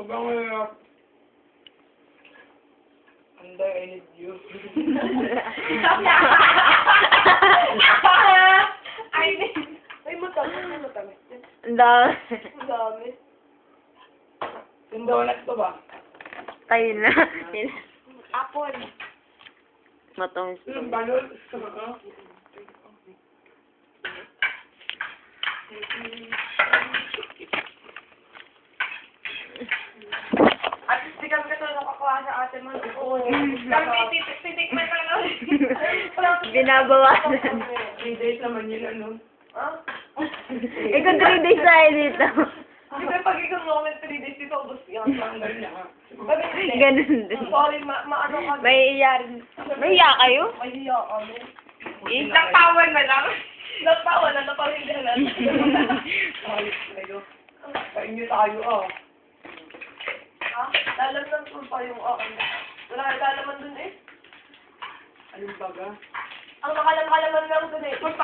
Sobrang hirap. Hindi, I need you. Ay, may matamis. Ang dami. Ang dami. Yung donut to ba? Tayo na. Apple. Matamis Yung to. balot. At least di kami katulong nakakuha sa ate mo. Oo. Kami titikman ka lang. Binabawasan. 3 days naman yun, ano? Ha? Ikaw 3 days tayo dito. Di ba pag ikaw moment 3 days dito, ubos yan. Tanggal na nga. Sabi hindi. Ganun din. Sorry, maano ka. May iyari. May iya kayo? Mahiya kami. Nagtawa na lang. Nagtawa na, naparinda na. Ayos kayo. Painyo tayo, oh. Ha? Lalamnan ko pa yung akin. Wala ka lalaman dun eh. Anong baga? Ang nakalaman lang dun eh.